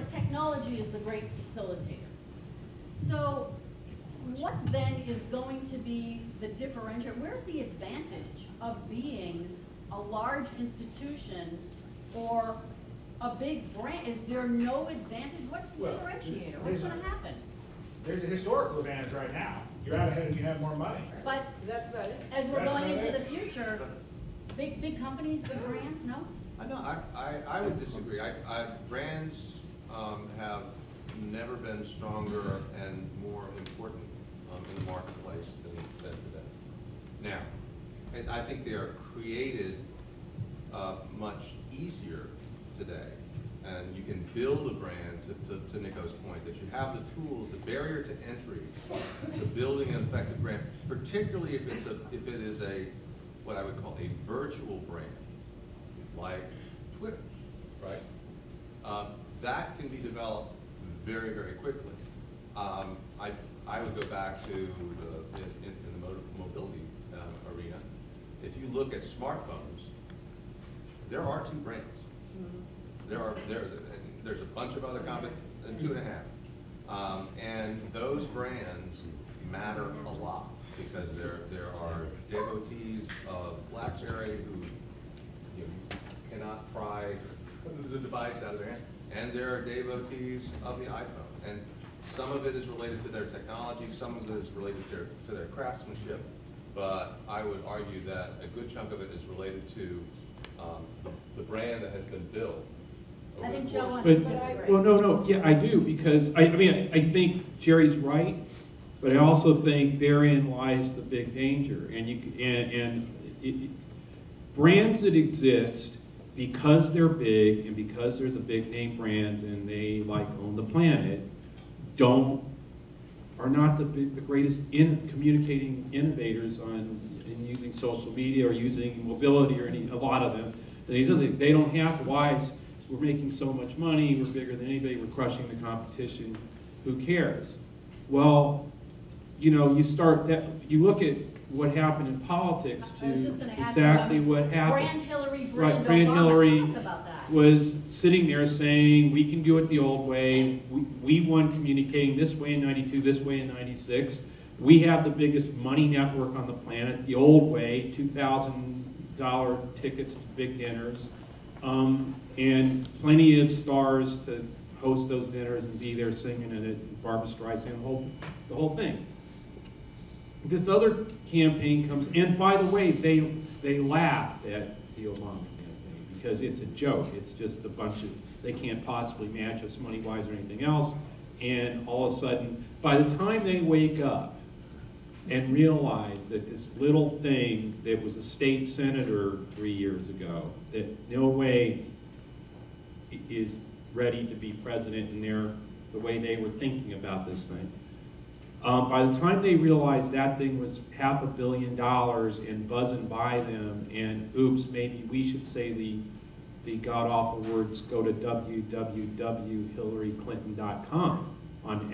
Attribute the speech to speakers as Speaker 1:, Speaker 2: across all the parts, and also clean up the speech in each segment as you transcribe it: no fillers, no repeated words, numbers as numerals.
Speaker 1: technology is the great facilitator. So what then is going to be the differentiator? Where's the advantage of being a large institution or a big brand? Is there no advantage? What's the differentiator? What's going to happen?
Speaker 2: There's a historical advantage right now. You're out ahead and you have more money.
Speaker 1: But
Speaker 3: that's about it.
Speaker 1: As we're going into the future, big companies, big brands, no?
Speaker 4: No, I would disagree. Brands have never been stronger and more important in the marketplace than today. Now, and I think they are created much easier today. And you can build a brand, to Nico's point, that you have the tools, the barrier to entry to building an effective brand, particularly if it is what I would call a virtual brand, like Twitter, right? That can be developed very, very quickly. I would go back to in the mobility arena. If you look at smartphones, there are two brands. There's a bunch of other companies, and 2.5. And those brands matter a lot because there are devotees of BlackBerry who cannot pry the device out of their hand, and there are devotees of the iPhone. And some of it is related to their technology, some of it is related to their craftsmanship, but I would argue that a good chunk of it is related to the brand that has been built.
Speaker 1: I think Joe wants to disagree.
Speaker 5: Well, no, yeah, I do, because I think Jerry's right, but I also think therein lies the big danger. And brands that exist because they're big and because they're the big name brands and they own the planet, are not the greatest communicating innovators in using social media or using mobility or a lot of them. They don't have to. Why? We're making so much money, we're bigger than anybody, we're crushing the competition, who cares? Well, you look at what happened in politics to exactly what happened.
Speaker 1: Brand Hillary
Speaker 5: was sitting there saying, we can do it the old way, we won communicating this way in '92, this way in '96, we have the biggest money network on the planet, the old way, $2,000 tickets to big dinners. And plenty of stars to host those dinners and be there singing in it, Barbra Streisand, the whole thing. This other campaign comes, and by the way, they laughed at the Obama campaign because it's a joke. It's just a bunch of, they can't possibly match us money-wise or anything else. And all of a sudden, by the time they wake up and realize that this little thing that was a state senator 3 years ago, that no way is ready to be president in the way they were thinking about this thing. By the time they realized that thing was $500 million and buzzing by them, and oops, maybe we should say the god-awful words, go to www.hillaryclinton.com on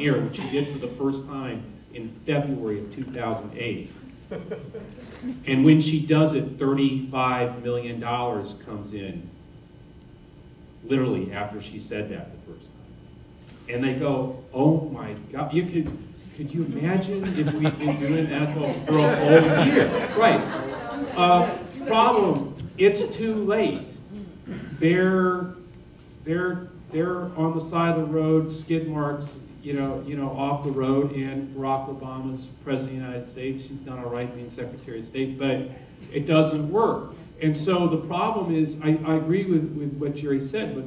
Speaker 5: air, which she did for the first time in February of 2008. And when she does it, $35 million comes in, literally after she said that the first time. And they go, oh my God, could you imagine if we'd been doing that for a whole year? Right. Problem, it's too late. They're on the side of the road, skid marks, off the road, and Barack Obama's president of the United States. She's done all right being Secretary of State, but it doesn't work. And so the problem is, I agree with what Jerry said, but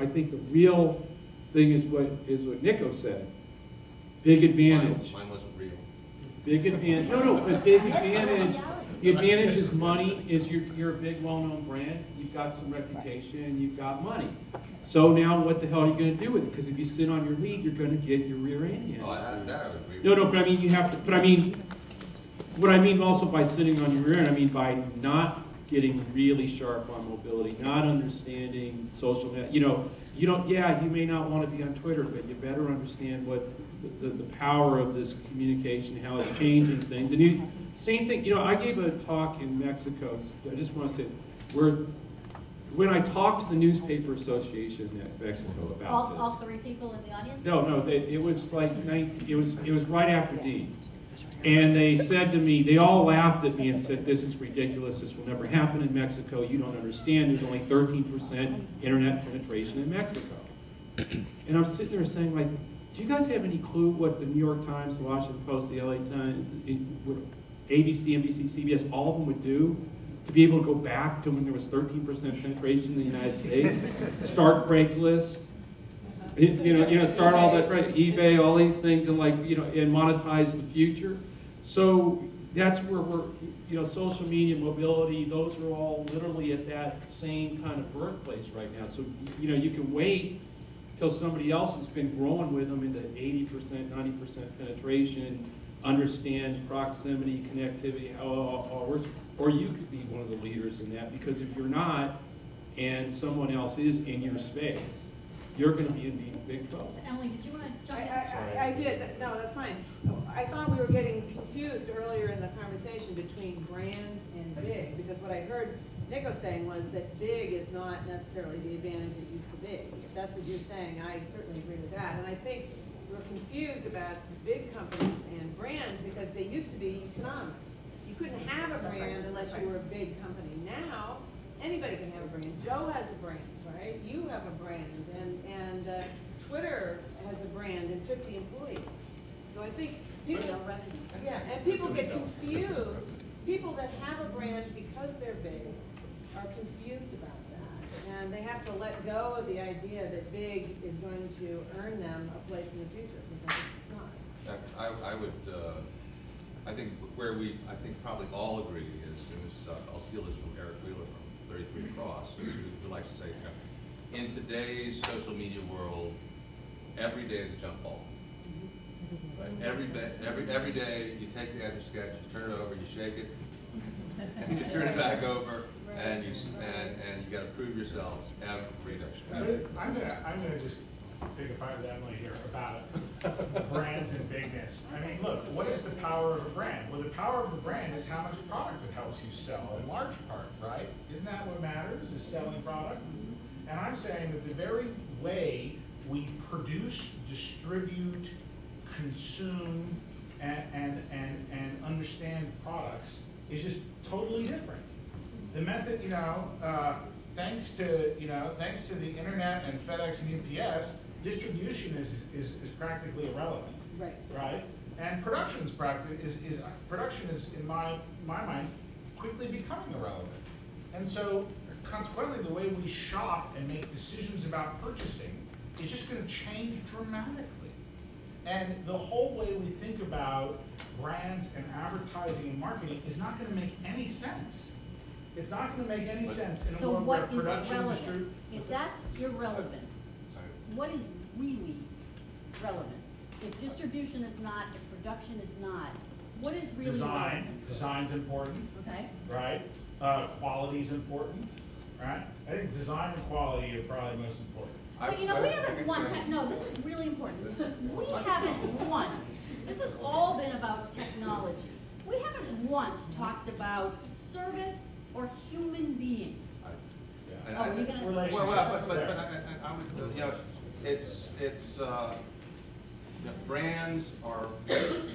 Speaker 5: I think the real thing is what Nico said. Big advantage.
Speaker 4: Mine wasn't real.
Speaker 5: Big advantage. No, but big advantage. The advantage is money. Is you're a big, well-known brand. You've got some reputation. You've got money. So now, what the hell are you going to do with it? Because if you sit on your lead, you're going to get your rear end yanked.
Speaker 4: Oh, that I would agree with.
Speaker 5: No, but I mean you have to. But I mean, what I mean also by sitting on your rear end, I mean by not getting really sharp on mobility, not understanding social media. You may not want to be on Twitter, but you better understand what the power of this communication, how it's changing things. And same thing, I gave a talk in Mexico. I just want to say, where when I talked to the newspaper association at Mexico about this.
Speaker 1: All three people in the audience?
Speaker 5: No, it was like, it was right after D. And they said to me, they all laughed at me and said, this is ridiculous, this will never happen in Mexico, you don't understand, there's only 13% internet penetration in Mexico. And I'm sitting there saying, like, do you guys have any clue what the New York Times, the Washington Post, the LA Times, ABC, NBC, CBS, all of them would do to be able to go back to when there was 13% penetration in the United States, start Craigslist, start all that, right, eBay, all these things, and and monetize the future. So that's where we're, social media, mobility, those are all literally at that same kind of birthplace right now. So, you can wait till somebody else has been growing with them into 80%, 90% penetration, understand proximity, connectivity, how it all works, or you could be one of the leaders in that, because if you're not, and someone else is in your space, you're going to be in big trouble.
Speaker 1: Emily, did you want to jump in?
Speaker 3: I did. No, that's fine. I thought we were getting confused earlier in the conversation between brands and big, because what I heard Nico saying was that big is not necessarily the advantage it used to be. If that's what you're saying, I certainly agree with that. And I think we're confused about big companies and brands because they used to be synonymous. You couldn't have a brand unless you were a big company. Now, anybody can have a brand. Joe has a brand, right? You have a brand, and Twitter has a brand and 50 employees. So I think people, and people get confused. People that have a brand because they're big are confused about that, and they have to let go of the idea that big is going to earn them a place in the future, because it's not.
Speaker 4: I think where I think probably all agree is, and this is, I'll steal this from Eric Wheeler from 33 Across, who likes to say, in today's social media world, every day is a jump ball. Right? Every day you take the Etch-a-Sketch, you turn it over, you shake it, and you turn it back over, and you got to prove yourself every day.
Speaker 2: I'm gonna just pick a fight with Emily here about brands and bigness. I mean, look, what is the power of a brand? Well, the power of the brand is how much product it helps you sell, in large part, right? Isn't that what matters, is selling product? And I'm saying that the very way we produce, distribute, consume, and understand products is just totally different. The method, thanks to the internet and FedEx and UPS, distribution is practically irrelevant.
Speaker 3: Right.
Speaker 2: Right? And production is in my mind quickly becoming irrelevant. And so consequently, the way we shop and make decisions about purchasing is just going to change dramatically. And the whole way we think about brands and advertising and marketing is not going to make any sense. It's not going to make any sense in a world where production distribute.
Speaker 1: If that's irrelevant, what is really relevant? If distribution is not, if production is not, what is really relevant?
Speaker 2: Design's important.
Speaker 1: Okay.
Speaker 2: Right? Quality is important. Right? I think design and quality are probably most important.
Speaker 1: But we haven't once had, no, this is really important. We haven't once, this has all been about technology. We haven't once talked about service or human beings.
Speaker 4: I would,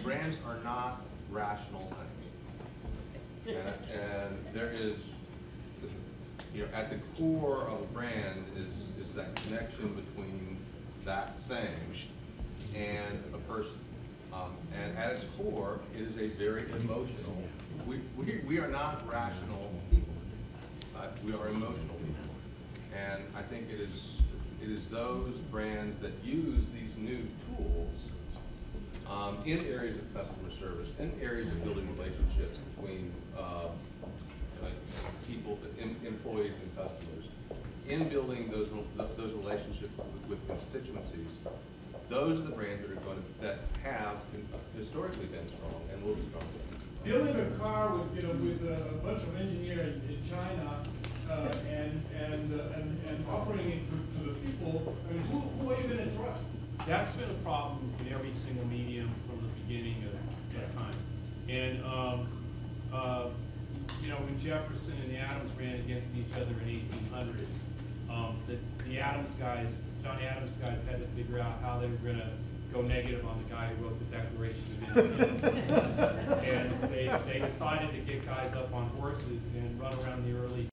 Speaker 4: brands are not rational things, and there is, at the core of a brand is that connection between that thing and a person. And at its core, it is a very emotional. We are not rational people. We are emotional people. And I think it is those brands that use these new tools in areas of customer service, in areas of building relationships between people, employees and customers, in building those relationships with constituencies. Those are the brands that have historically been strong and will be strong.
Speaker 6: Building a car with a bunch of engineers in China and offering it to the people, I mean, who are you going to trust?
Speaker 5: That's been a problem in every single medium from the beginning of that time. And when Jefferson and Adams ran against each other in 1800, Adams guys had to figure out how they were gonna go negative on the guy who wrote the Declaration of Independence. And they decided to get guys up on horses and run around the early